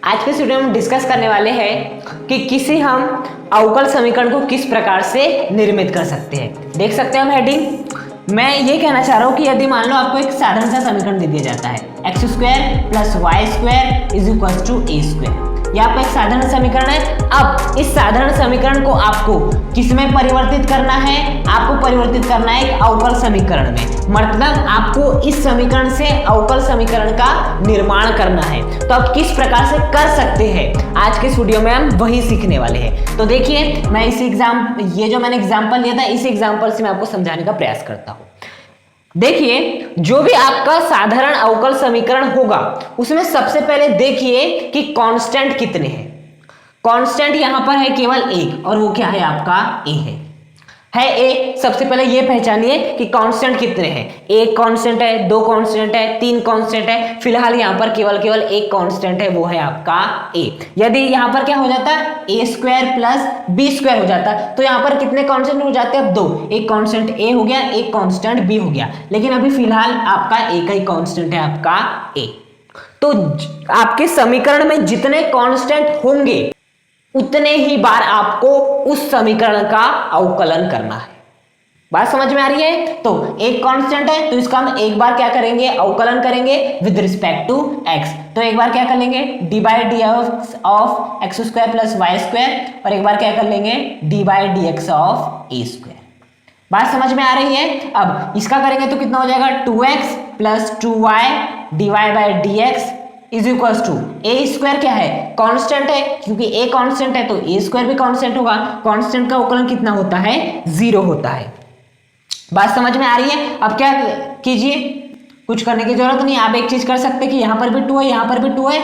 आज के वीडियो में डिस्कस करने वाले हैं कि किसी हम अवकल समीकरण को किस प्रकार से निर्मित कर सकते हैं। देख सकते हैं हम हेडिंग। मैं ये कहना चाह रहा हूँ कि यदि मान लो आपको एक साधारण सा समीकरण दे दिया जाता है x square plus y square is equal to a square. यह आपका एक साधारण समीकरण है। अब इस साधारण समीकरण को आपको किसमें परिवर्तित करना है? आपको परिवर्तित करना है एक अवकल समीकरण में। मतलब आपको इस समीकरण से अवकल समीकरण का निर्माण करना है। तो आप किस प्रकार से कर सकते हैं, आज के इस वीडियो में हम वही सीखने वाले हैं। तो देखिए, मैं ये जो मैंने एग्जाम्पल लिया था, इस एग्जाम्पल से मैं आपको समझाने का प्रयास करता हूँ। देखिए, जो भी आपका साधारण अवकल समीकरण होगा उसमें सबसे पहले देखिए कि कांस्टेंट कितने हैं। कांस्टेंट यहां पर है केवल एक, और वो क्या है? आपका ए है ए। सबसे पहले ये पहचानिए कि कांस्टेंट कितने हैं। एक कांस्टेंट है, दो कांस्टेंट है, तीन कांस्टेंट है। फिलहाल यहां पर केवल एक कांस्टेंट है, वो है आपका ए। यदि यहां पर क्या हो जाता है, ए स्क्वायर प्लस बी स्क्वायर हो जाता, तो यहां पर कितने कांस्टेंट हो जाते हैं? दो। एक कांस्टेंट ए हो गया, एक कांस्टेंट बी हो गया। लेकिन अभी फिलहाल आपका एक ही कांस्टेंट है, आपका ए। तो आपके समीकरण में जितने कांस्टेंट होंगे उतने ही बार आपको उस समीकरण का अवकलन करना है। बात समझ में आ रही है? तो एक कांस्टेंट है तो इसका हम एक बार क्या करेंगे? अवकलन करेंगे विद रिस्पेक्ट टू एक्स। तो एक बार क्या कर लेंगे? D by d x of x square plus y square, और एक बार क्या कर लेंगे? D by d x of a square. बात समझ में आ रही है? अब इसका करेंगे तो कितना हो जाएगा? 2x plus 2y d y by d x is equal to a square. क्या है? कांस्टेंट है, क्योंकि ए कांस्टेंट है तो ए स्क्वायर भी कांस्टेंट होगा। कांस्टेंट का अवकलन कितना होता है? 0 होता है। बात समझ में आ रही है? अब क्या कीजिए, कुछ करने की जरूरत नहीं। आप एक चीज कर सकते कि यहां पर भी 2 है, यहां पर भी 2 है,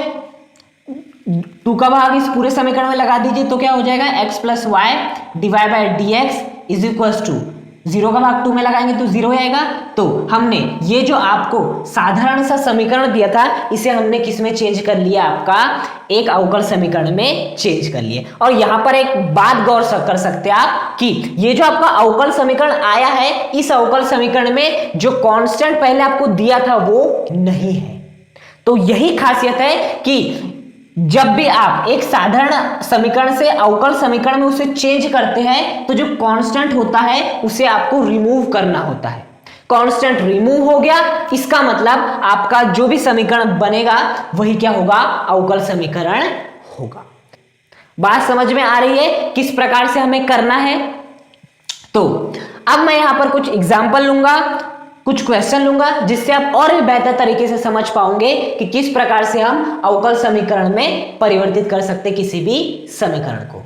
2 का भाग इस पूरे समीकरण में लगा दीजिए। तो क्या हो जाएगा? x plus y divide by d x is equal to 0 का भाग 2 में लगाएंगे तो 0 आएगा। तो हमने ये जो आपको साधारण सा समीकरण दिया था, इसे हमने किस में चेंज कर लिया? आपका एक अवकल समीकरण में चेंज कर लिए। और यहां पर एक बात गौर कर सकते हैं आप कि ये जो आपका अवकल समीकरण आया है, इस अवकल समीकरण में जो कांस्टेंट पहले आपको दिया था वो नहीं है। तो यही खासियत है कि जब भी आप एक साधारण समीकरण से अवकल समीकरण में उसे चेंज करते हैं तो जो कांस्टेंट होता है उसे आपको रिमूव करना होता है। कांस्टेंट रिमूव हो गया, इसका मतलब आपका जो भी समीकरण बनेगा वही क्या होगा? अवकल समीकरण होगा। बात समझ में आ रही है किस प्रकार से हमें करना है? तो अब मैं यहां पर कुछ एग्जाम्पल लूंगा, कुछ क्वेश्चन लूंगा, जिससे आप और भी बेहतर तरीके से समझ पाओगे कि किस प्रकार से हम अवकल समीकरण में परिवर्तित कर सकते किसी भी समीकरण को।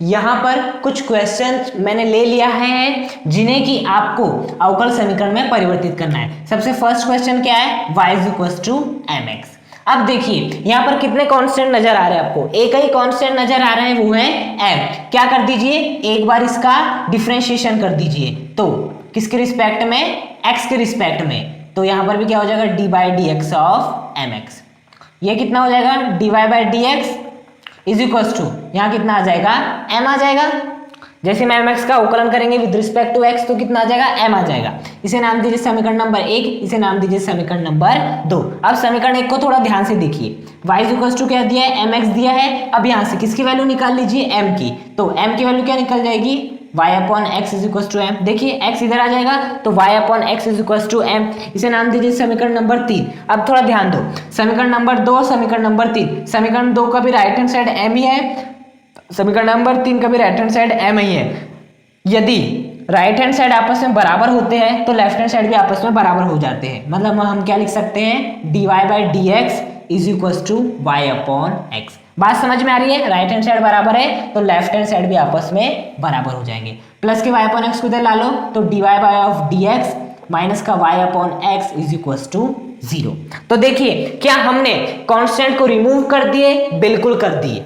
यहां पर कुछ क्वेश्चन मैंने ले लिया है जिन्हें कि आपको अवकल समीकरण में परिवर्तित करना है। सबसे फर्स्ट क्वेश्चन क्या है? y is equal to mx। अब देखिए, यहां पर कितने कांस्टेंट नजर आ रहे हैं आपको? एक ही कांस्टेंट नजर आ रहा है, वो है m। क्या कर दीजिए? एक बार इसका डिफरेंशिएशन कर दीजिए। तो किसके रिस्पेक्ट में? x के रिस्पेक्ट में। तो यहां पर भी क्या हो जाएगा? D by d x of mx। ये कितना हो जाएगा? D y by d x is equal to, यहां कितना आ जाएगा? m आ जाएगा। जैसे मैं mx का अवकलन करेंगे विद रिस्पेक्ट टू x तो कितना आ जाएगा? m आ जाएगा। इसे नाम दीजिए समीकरण नंबर 1, इसे नाम दीजिए समीकरण नंबर 2। अब समीकरण 1 को थोड़ा ध्यान से देखिए। y इज इक्वल टू क्या दिया है? mx दिया है। अब यहां से किसकी वैल्यू निकाल लीजिए? m की। तो m की वैल्यू क्या निकल जाएगी? y upon x is equal to m। देखिए, x इधर आ जाएगा तो y upon x is equal to m। इसे नाम दीजिए समीकरण नंबर 3। अब थोड़ा ध्यान दो, समीकरण नंबर 2, समीकरण नंबर 3, समीकरण 2 का भी राइट हैंड साइड m ही है, समीकरण नंबर 3 का भी राइट हैंड साइड m ही है। यदि राइट हैंड साइड आपस में बराबर होते हैं तो लेफ्ट हैंड साइड भी आपस में बराबर हो जाते हैं। मतलब हम क्या लिख सकते हैं? D y by d x is equal to y upon x. बात समझ में आ रही है? राइट हैंड साइड बराबर है तो लेफ्ट हैंड साइड भी आपस में बराबर हो जाएंगे। प्लस के वाई अपॉन एक्स को इधर ला लो तो d y by of d x minus का y upon x is equal to 0। तो देखिए, क्या हमने कांस्टेंट को रिमूव कर दिए? बिल्कुल कर दिए।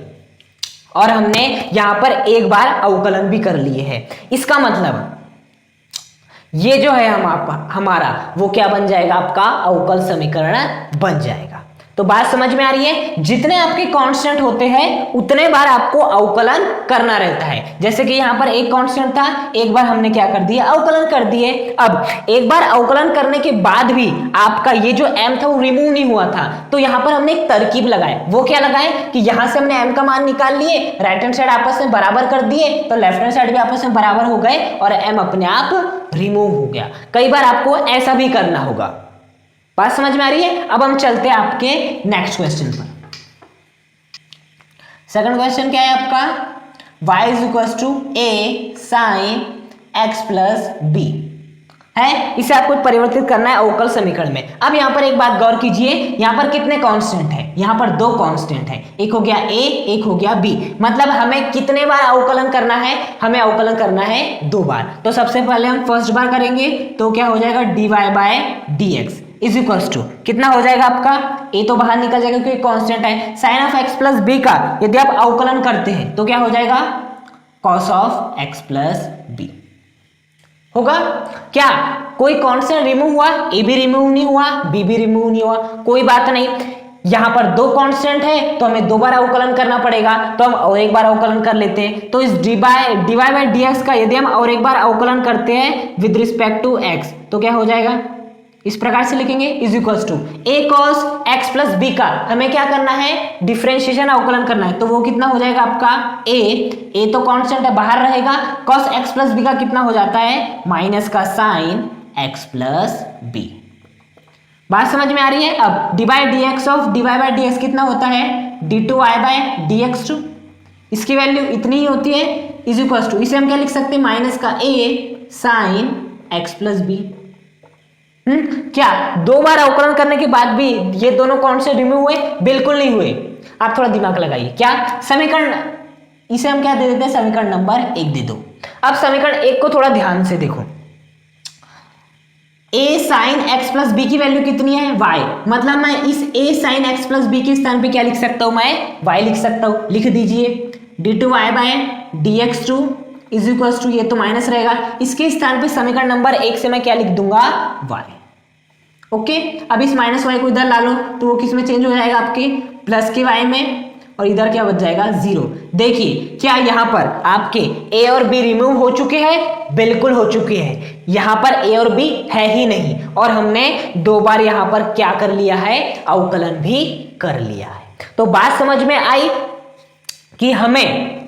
और हमने यहां पर एक बार अवकलन भी कर लिए हैं। इसका मतलब ये जो है हमारा वो क्या बन जाएगा? आपका अवकल समीकरण बन जाएगा। तो बात समझ में आ रही है, जितने आपके कांस्टेंट होते हैं उतने बार आपको अवकलन करना रहता है। जैसे कि यहाँ पर एक कांस्टेंट था, एक बार हमने क्या कर दिया, अवकलन कर दिए। अब एक बार अवकलन करने के बाद भी आपका ये जो m था वो रिमूव नहीं हुआ था, तो यहाँ पर हमने एक तरकीब लगाए। वो क्या लगाए कि यहाँ से हमने m का मान निकाल लिए, राइट हैंड साइड आपस में बराबर कर दिए, तो लेफ्ट हैंड साइड भी आपस में बराबर हो गए और m अपने आप रिमूव हो गया। कई बार आपको ऐसा भी करना होगा। बात समझ में आ रही है। अब हम चलते हैं आपके नेक्स्ट क्वेश्चन पर। सेकंड क्वेश्चन क्या है आपका, y is equal to a sine x plus b है। इसे आपको परिवर्तित करना है अवकल समीकरण में। अब यहाँ पर एक बात गौर कीजिए, यहाँ पर कितने कांस्टेंट है, यहाँ पर दो कांस्टेंट है, एक हो गया a, एक हो गया b। मतलब हमें कितने बार अवकलन करना है, हमें अवकलन करना है 2 बार। तो सबसे पहले हम फर्स्ट बार करेंगे, तो क्या हो जाएगा, dy by dx is equals to कितना हो जाएगा आपका, a तो बाहर निकल जाएगा क्योंकि कांस्टेंट है। Sine of x plus b का यदि आप अवकलन करते हैं तो क्या हो जाएगा, cos of x plus b होगा। क्या कोई कांस्टेंट रिमूव हुआ, a भी रिमूव नहीं हुआ, b भी रिमूव नहीं हुआ, कोई बात नहीं। यहाँ पर 2 कांस्टेंट है तो हमें 2 बार अवकलन करना पड़ेगा, तो हम और एक बार अवकलन कर लेते हैं। तो इस dy बाय dx का यदि हम और एक बार अवकलन करते हैं विद रिस्पेक्ट टू x तो क्या हो जाएगा, इस प्रकार से लिखेंगे, is equals to a cos x plus b का हमें क्या करना है, डिफरेंशिएशन अवकलन करना है। तो वो कितना हो जाएगा आपका, a तो कांस्टेंट है बाहर रहेगा, cos x प्लस b का कितना हो जाता है, माइनस का साइन x प्लस b। बात समझ में आ रही है। अब dy dx of dy by dx कितना होता है, d2y बाय dx2, इसकी वैल्यू इतनी ही होती है, इज इक्वल्स टू इसे हम क्या लिख सकते हैं, माइनस का a sine x plus b। क्या 2 बार अवकलन करने के बाद भी ये दोनों कांस्टेंट रिमूव हुए, बिल्कुल नहीं हुए। आप थोड़ा दिमाग लगाइए, क्या समीकरण, इसे हम क्या दे देते हैं, समीकरण नंबर 1 दे दो। अब समीकरण 1 को थोड़ा ध्यान से देखो, a sine x plus b की वैल्यू कितनी है, y। मतलब मैं इस a sine x plus b के स्थान पे क्या लिख सकता हूं, मैं y लिख सकता हूं। लिख दीजिए d2y bye dx2 is equal to, ये तो माइनस रहेगा, इसके स्थान पे समीकरण नंबर 1 से मैं क्या लिख दूंगा, y। ओके, अब इस माइनस वाई को इधर ला लो तो वो किस में चेंज हो जाएगा, आपके प्लस के y में, और इधर क्या बच जाएगा, 0। देखिए क्या यहाँ पर आपके a और b रिमूव हो चुके हैं, बिल्कुल हो चुके हैं। यहाँ पर a और b है ही नहीं, और हमने 2 बार यहाँ पर क्या कर लिया है, अवकलन भी कर लिया है। तो बात समझ में आई कि हमें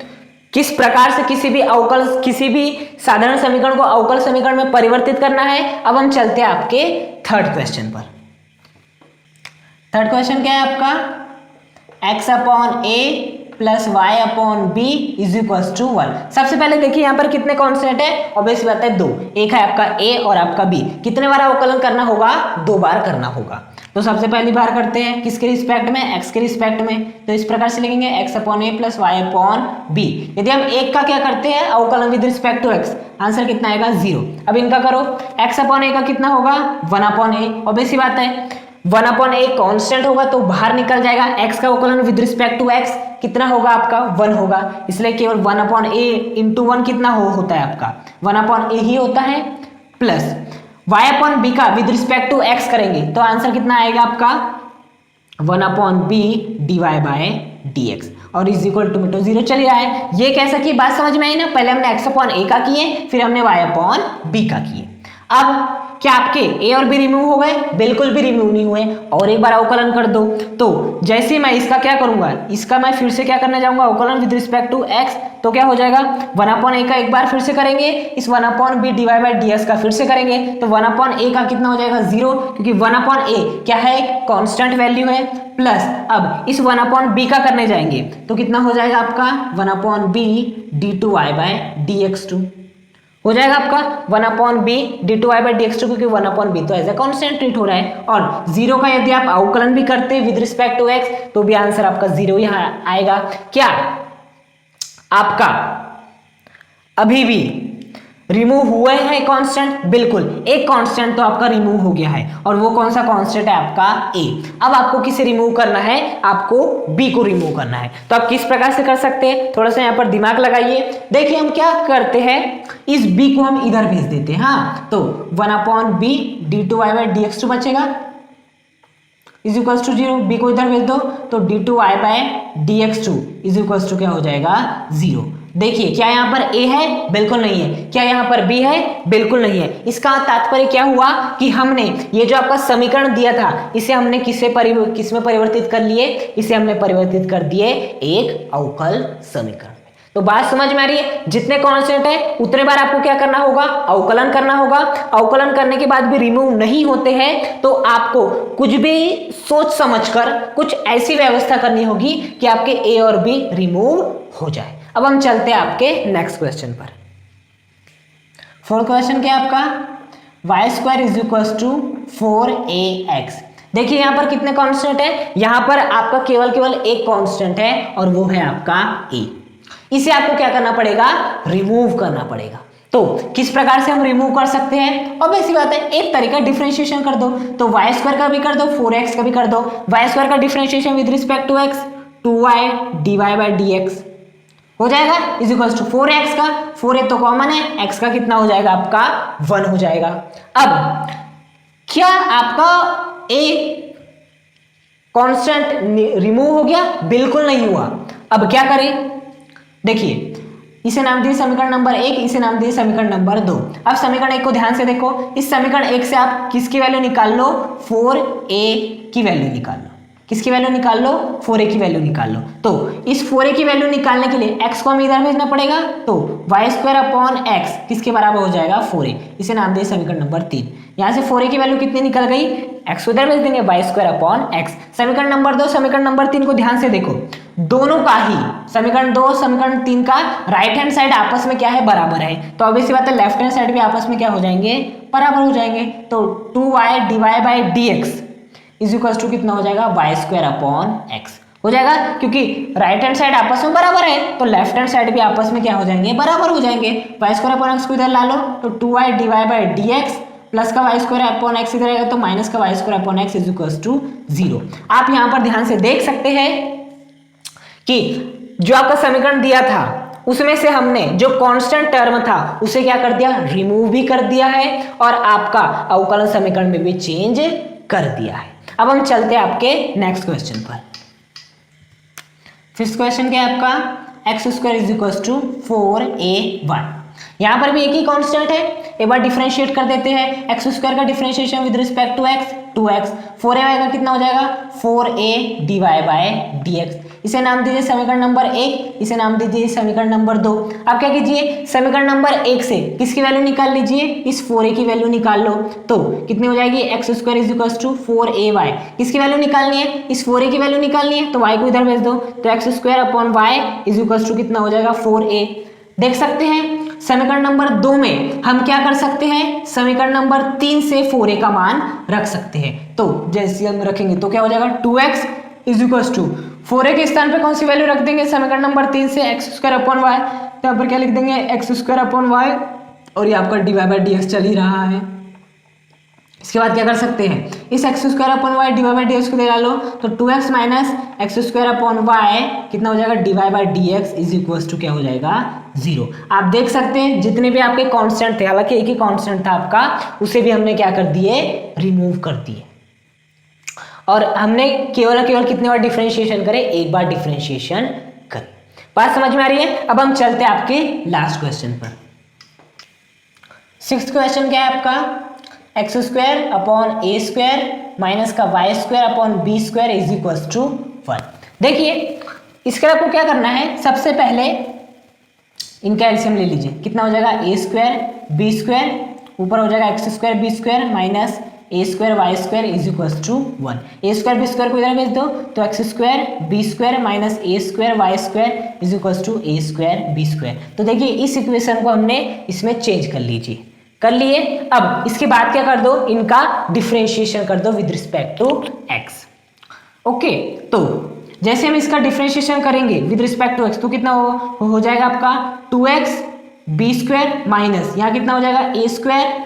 किस प्रकार से किसी भी साधारण समीकरण को अवकल समीकरण में परिवर्तित करना है। अब हम चलते हैं आपके थर्ड क्वेश्चन पर। थर्ड क्वेश्चन क्या है आपका, x upon a plus y upon b is equal to 1। सबसे पहले देखिए यहाँ पर कितने कांस्टेंट है, ऑब्वियस बात है 2, एक है आपका a और आपका b। कितने बार अवकलन करना होगा, 2 बार करना होगा। तो सबसे पहली बार करते हैं किसके रिस्पेक्ट में, x के रिस्पेक्ट में। तो इस प्रकार से लिखेंगे x upon a plus y upon b. यदि हम एक का क्या करते हैं, अवकलन with respect to x, answer कितना आएगा, 0। अब इनका करो, x अपॉन a का कितना होगा, 1 अपॉन a। ऑब्वियस सी बात है 1 अपॉन a कांस्टेंट होगा तो बाहर निकल जाएगा, x का अवकलन विद रिस्पेक्ट टू x कितना होगा आपका, 1 होगा। इसलिए केवल 1 अपॉन a इंटू 1 कितना होता है आपका, 1 अपॉन a ही होता है, प्लस y अपॉन b का विद रिस्पेक्ट टू x करेंगे तो आंसर कितना आएगा आपका, 1 upon b dy by dx, और इज इक्वल टू में तो 0 चल रहा है। ये कैसा की बात समझ में आई ना, पहले हमने x अपॉन a का किए, फिर हमने y अपॉन b का किए। अब क्या आपके a और b रिमूव हो गए, बिल्कुल भी रिमूव नहीं हुए। और एक बार अवकलन कर दो, तो जैसे मैं इसका क्या करूंगा, इसका मैं फिर से क्या करने जाऊंगा, अवकलन विद रिस्पेक्ट टू x, तो क्या हो जाएगा, 1 अपॉन a का एक बार फिर से करेंगे, इस 1 upon b dy by dx का फिर से करेंगे, तो 1 अपॉन a का कितना हो जाएगा, 0, क्योंकि 1 अपॉन a क्या है, कांस्टेंट वैल्यू है, प्लस अब इस 1 अपॉन b का करने जाएंगे तो कितना हो जाएगा आपका, 1 upon b d2y bye dx2 हो जाएगा आपका 1 upon B d2y by dx2, क्योंकि 1 अपॉन बी तो एज ए कांस्टेंट ट्रीट हो रहा है। और 0 का यदि आप अवकलन भी करते हैं विद रिस्पेक्ट टू x तो भी आंसर आपका 0 यहाँ आएगा। क्या आपका अभी भी रिमूव हुए हैं कांस्टेंट, बिल्कुल एक कांस्टेंट तो आपका रिमूव हो गया है, और वो कौन सा कांस्टेंट है आपका a। अब आपको किसे रिमूव करना है, आपको b को रिमूव करना है। तो आप किस प्रकार से कर सकते हैं, थोड़ा सा यहाँ पर दिमाग लगाइए। देखिए हम क्या करते हैं, इस b को हम इधर भेज देते हैं, हाँ, तो 1 upon B d2y by dx2 बचेगा, इज इक्वल्स टू 0, बी को इधर भेज दो तो d2y bye dx2 is equals to क्या हो जाएगा 0। देखिए क्या यहाँ पर a है, बिल्कुल नहीं है। क्या यहाँ पर b है, बिल्कुल नहीं है। इसका तात्पर्य क्या हुआ कि हमने ये जो आपका समीकरण दिया था इसे हमने किसमें परिवर्तित कर लिए, इसे हमने परिवर्तित कर दिए एक अवकल समीकरण। तो बात समझ में आ रही है, जितने कांस्टेंट है उतने बार आपको क्या करना होगा, अवकलन करना होगा। अवकलन करने के बाद भी रिमूव नहीं होते हैं तो आपको कुछ भी सोच समझकर कुछ ऐसी व्यवस्था करनी होगी कि आपके ए और बी रिमूव हो जाए। अब हम चलते हैं आपके नेक्स्ट क्वेश्चन पर। फोर्थ क्वेश्चन क्या है आपका, y square is equal to 4ax। देखिए यहाँ पर कितने कांस्टेंट है, यहाँ पर आपका केवल एक कांस्टेंट है और वो है आपका a। इसे आपको क्या करना पड़ेगा, रिमूव करना पड़ेगा। तो किस प्रकार से हम रिमूव कर सकते हैं, और ऐसी बात है, एक तरीका डिफरेंशिएशन कर दो, तो वाई स्क्वायर का भी कर दो, 4x का भी कर दो। वाई स्क्वायर का differentiation with respect to x 2y dy by dx हो जाएगा इज इक्वल्स टू 4x का, 4a तो कॉमन है, x का कितना हो जाएगा आपका 1 हो जाएगा। अब क्या आपका a कांस्टेंट रिमूव हो गया, बिल्कुल नहीं हुआ। अब क्या करें, देखिए इसे नाम दिए समीकरण नंबर 1, इसे नाम दिए समीकरण नंबर 2। अब समीकरण 1 को ध्यान से देखो, इस समीकरण 1 से आप किसकी वैल्यू निकाल लो, 4a की वैल्यू निकाल लो। किसकी वैल्यू निकाल लो, 4a की वैल्यू निकाल लो। तो इस 4a की वैल्यू निकालने के लिए x को हमें इधर भेजना पड़ेगा, तो वाई स्क्वायर अपॉन x किसके बराबर हो जाएगा 4a। इसे नाम दिए समीकरण नंबर 3। यहाँ से 4a की वैल्यू कितनी निकल गई, x को इधर भेज देंगे, वाई स्क्वायर अपॉन x। समीकरण नंबर 2 समीकरण नंबर 3 को ध्यान से देखो, दोनों का ही समीकरण 2 समीकरण 3 का राइट हैंड साइड आपस में क्या है, बराबर है। तो अब इसी बात है, लेफ्ट हैंड साइड भी आपस में क्या हो जाएंगे, बराबर हो जाएंगे। तो 2y dy by dx is equal to कितना हो जाएगा, वाई स्क्वायर अपॉन x हो जाएगा। क्योंकि राइट हैंड साइड आपस में बराबर है तो लेफ्ट हैंड साइड भी आपस में क्या हो जाएंगे, बराबर हो जाएंगे। वाई स्क्वायर अपॉन x को इधर ला लो तो 2y dy by dx plus का वाई स्क्वायर अपॉन x इधर आएगा तो माइनस का y square upon x is equal to 0। आप यहाँ पर ध्यान से देख सकते हैं कि जो आपका समीकरण दिया था उसमें से हमने जो कांस्टेंट टर्म था उसे क्या कर दिया, रिमूव भी कर दिया है और आपका अवकलन समीकरण में भी चेंज कर दिया है। अब हम चलते हैं आपके नेक्स्ट क्वेश्चन पर। फिफ्थ क्वेश्चन क्या है आपका, x square is equal to 4a1। यहाँ पर भी एक ही कांस्टेंट है, एक बार डिफरेंशिएट कर देते हैं। एक्स स्क्वायर का differentiation with respect to x 2x, 4a का कितना हो जाएगा 4a dy बाय dx। इसे नाम दीजिए समीकरण नंबर 1, इसे नाम दीजिए समीकरण नंबर 2। अब क्या कीजिए, समीकरण नंबर 1 से किसकी वैल्यू निकाल लीजिए, इस 4a की वैल्यू निकाल लो। तो कितनी हो जाएगी, x square is equal to 4ay। किसकी वैल्यू निकालनी है, इस 4a की वैल्यू निकालनी है, तो y को इधर भेज दो तो x square upon y is equal to कितना हो जाएगा 4a। देख सकते हैं समीकरण नंबर 2 में हम क्या कर सकते हैं, समीकरण नंबर 3 से 4a का मान रख सकते हैं। तो जैसे हम रखेंगे तो क्या हो जाएगा 2x is equal to 4a के स्थान पे कौन सी वैल्यू रख देंगे, समीकरण नंबर 3 से एक्स स्क्वायर अपॉन वाई। तो यहाँ पर क्या लिख देंगे, एक्स स्क्वायर अपॉन वाई और ये आपका d y by d x चल ही रहा है। इसके बाद क्या कर सकते हैं, इस x square upon y d y by d x को दे डालो तो 2x minus x square upon y कितना हो जाएगा, d y by d x is equal to क्या हो जाएगा 0। आप देख सकते हैं जितने भी आपके कांस्टेंट थे, हालांकि एक ही कांस्टेंट था आपका, उसे भी हमने क्या कर दिए, रिमूव कर दिए। और हमने केवल कितने बार डिफरेंशिएशन करे, एक बार डिफरेंशिएशन करे। बात समझ में आ रही है। अब हम चलते हैं आपके लास्ट क्वेश्चन पर। सिक्स्थ क्वेश्चन क्या है आपका, x square upon a square minus का y square upon b square is equal to 1। देखिए इसके आपको क्या करना है, सबसे पहले इनका एलसीएम ले लीजिए। कितना हो जाएगा, ए स्क्वायर बी स्क्वायर ऊपर हो जाएगा x square b square minus a square y square is equal to 1। A square b square को इधर भेज दो तो x square b square minus a square y square is equal to a square b square. तो देखिए इस equation को हमने इसमें चेंज कर लीजिए, कर लिए। अब इसके बाद क्या कर दो, इनका डिफरेंशिएशन कर दो with respect to x. Okay, तो जैसे हम इसका डिफरेंशिएशन करेंगे विद रिस्पेक्ट टू एक्स तो कितना हो जाएगा आपका 2x बी स्क्वायर माइनस यहाँ कितना हो जाएगा a square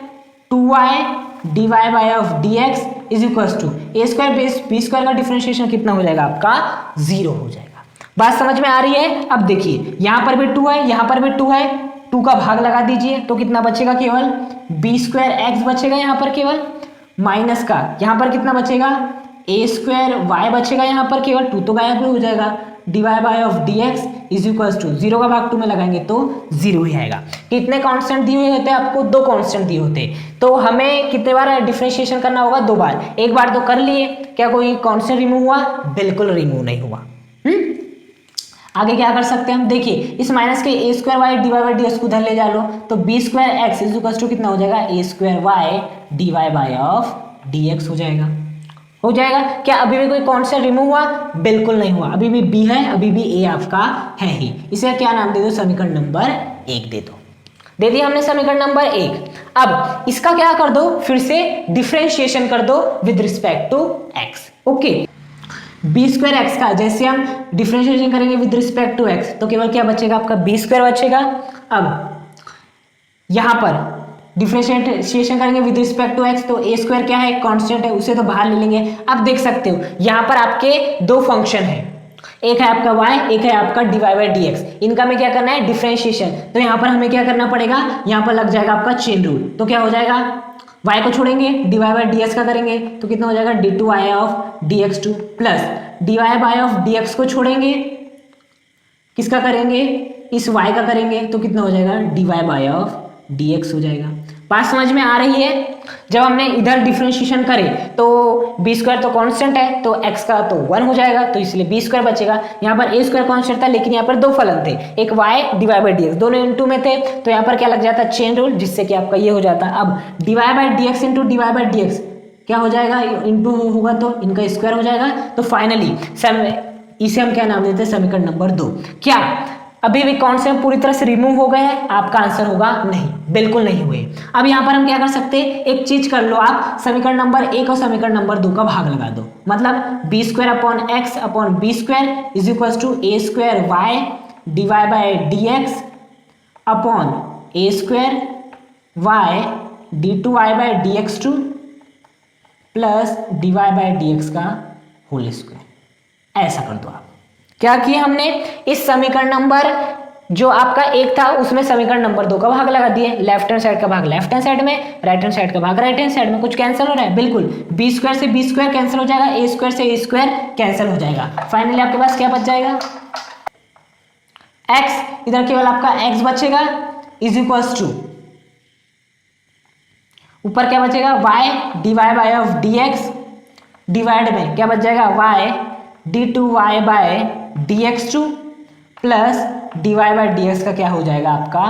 2y dy by of dx is equal to a square base b square का डिफरेंशिएशन कितना हो जाएगा आपका 0 हो जाएगा। बात समझ में आ रही है। अब देखिए यहाँ पर भी 2 है, यहाँ पर भी 2 है, 2 का भाग लगा दीजिए तो कितना बचेगा, केवल बी स्क्वायर एक्स बचेगा यहाँ पर केवल, माइनस का यहाँ पर कितना बचेगा ए स्क्वायर वाई बचेगा यहाँ पर, केवल 2 तो गायब हो जाएगा, d y by of d x is equal to 0 का भाग 2 में लगाएंगे तो 0 ही आएगा। कितने कांस्टेंट दिए हुए होते हैं आपको? 2 कांस्टेंट दिए होते हैं, तो हमें कितने बार डिफरेंशिएशन करना होगा? 2 बार। एक बार तो कर लिए, क्या कोई कांस्टेंट रिमूव हुआ? बिल्कुल रिमूव नहीं हुआ। आगे क्या कर सकते हैं हम? देखिए इस माइनस के a square y d y by d x को उधर ले जा लो, तो b square x is equal to कितना हो जाएगा? A square y d y by of d x हो जाएगा। हो जाएगा। क्या अभी भी कोई कांस्टेंट रिमूव हुआ? बिल्कुल नहीं हुआ, अभी भी बी है, अभी भी ए आपका है ही। इसे क्या नाम दे दो? समीकरण नंबर 1 दे दो। दे दिया हमने समीकरण नंबर 1। अब इसका क्या कर दो? फिर से डिफरेंशिएशन कर दो with respect to x. Okay, b square x का जैसे हम डिफरेंशिएशन करेंगे विद रिस्पेक्ट टू एक्स, तो केवल क्या बचेगा आपका? बी स्क्वायर बचेगा। अब यहां पर डिफरेंशिएशन करेंगे विद रिस्पेक्ट टू एक्स, तो ए स्क्वायर क्या है? कांस्टेंट है, उसे तो बाहर ले लेंगे। अब देख सकते हो यहां पर आपके 2 फंक्शन है, एक है आपका y, एक है आपका d y by d x. इनका में क्या करना है? डिफरेंशिएशन। तो यहाँ पर हमें क्या करना पड़ेगा? यहाँ पर लग जाएगा आपका चेन रूल। तो क्या हो जाएगा? y को छोड़ेंगे, d y by d x का करेंगे तो कितना हो जाएगा? D two y of d x two, plus d y by of d x को छोड़ेंगे, किसका करेंगे? इस y का करेंगे तो कितना हो जाएगा? D y by of d x हो जाएगा। बात समझ में आ रही है? जब हमने इधर डिफरेंशिएशन करे तो बी स्क्वायर तो कांस्टेंट है, तो एक्स का तो 1 हो जाएगा, तो इसलिए बी स्क्वायर बचेगा। यहाँ पर ए स्क्वायर कांस्टेंट था, लेकिन यहाँ पर 2 फलन थे, एक y divide by d x, दोनों इनटू में थे, तो यहाँ पर क्या लग जाता? चेन रूल, जिससे कि आपका ये हो जाता। अब divide by d x into divide by d x क्या हो जाएगा? इंटू होगा तो इनका स्क्वायर हो जाएगा। तो फाइनली इसे हम क्या नाम देते हैं? समीकरण नंबर 2। क्या अभी भी कांस्टेंट पूरी तरह से रिमूव हो गए हैं? आपका आंसर होगा नहीं, बिल्कुल नहीं हुए। अब यहाँ पर हम क्या कर सकते हैं? एक चीज कर लो आप, समीकरण नंबर 1 और समीकरण नंबर 2 का भाग लगा दो। मतलब b square upon x upon b square is equal to a square y divide by d x upon a square y d two y by d x two plus d y by d x का whole square. ऐसा कर दो आप। क्या किया हमने? इस समीकरण नंबर जो आपका 1 था उसमें समीकरण नंबर 2 का भाग लगा दिए। लेफ्ट हैंड साइड का भाग लेफ्ट हैंड साइड में, राइट हैंड साइड का भाग राइट हैंड साइड में। कुछ कैंसिल हो रहा है? बिल्कुल, बी स्क्वायर से बी स्क्वायर कैंसिल हो जाएगा, ए स्क्वायर से ए स्क्वायर कैंसिल हो जाएगा। फाइनली आपके पास क्या बच जाएगा? एक्स, इधर केवल आपका एक्स बचेगा इज इक्वल्स टू, ऊपर क्या बचेगा? Y d y by of d x divide में क्या बच जाएगा? Y d two y by d x two plus d y by d x का क्या हो जाएगा? आपका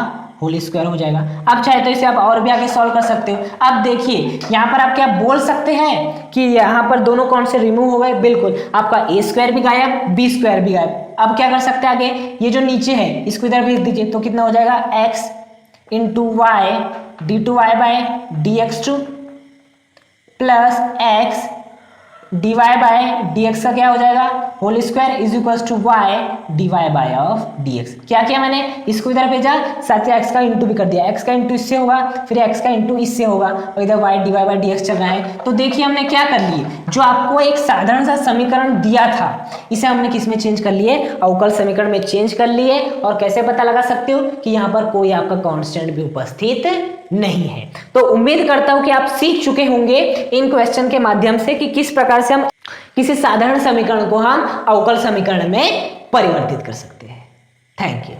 होल स्क्वायर हो जाएगा। अब चाहे तो इसे आप और भी आगे सॉल्व कर सकते हो। अब देखिए यहाँ पर आप क्या बोल सकते हैं कि यहाँ पर दोनों कौन से रिमूव हो गए? बिल्कुल, आपका ए स्क्वायर भी गायब, बी स्क्वायर भी गायब। अब क्या कर सकते हैं आगे? ये जो नीचे है इसको इधर भेज दीजिए, तो कितना हो जाएगा? X into y d two y by d x two plus x d y by d x का क्या हो जाएगा? Whole square is equal to y d y by of d x. क्या किया मैंने? इसको इधर भेजा, साथ ही एक्स का इंटू भी कर दिया। एक्स का इंटू इससे होगा, फिर एक्स का इंटू इससे होगा, और इधर y d y by d x चल रहा है। तो देखिए हमने क्या कर लिए, जो आपको एक साधारण सा समीकरण दिया था इसे हमने किस में चेंज कर लिए? अवकल समीकरण में चेंज कर लिए। और कैसे पता लगा सकते हो कि यहाँ पर कोई आपका कांस्टेंट भी उपस्थित नहीं है। तो उम्मीद करता हूं कि आप सीख चुके होंगे इन क्वेश्चन के माध्यम से कि किस प्रकार से हम किसी साधारण समीकरण को हम अवकल समीकरण में परिवर्तित कर सकते हैं। Thank you.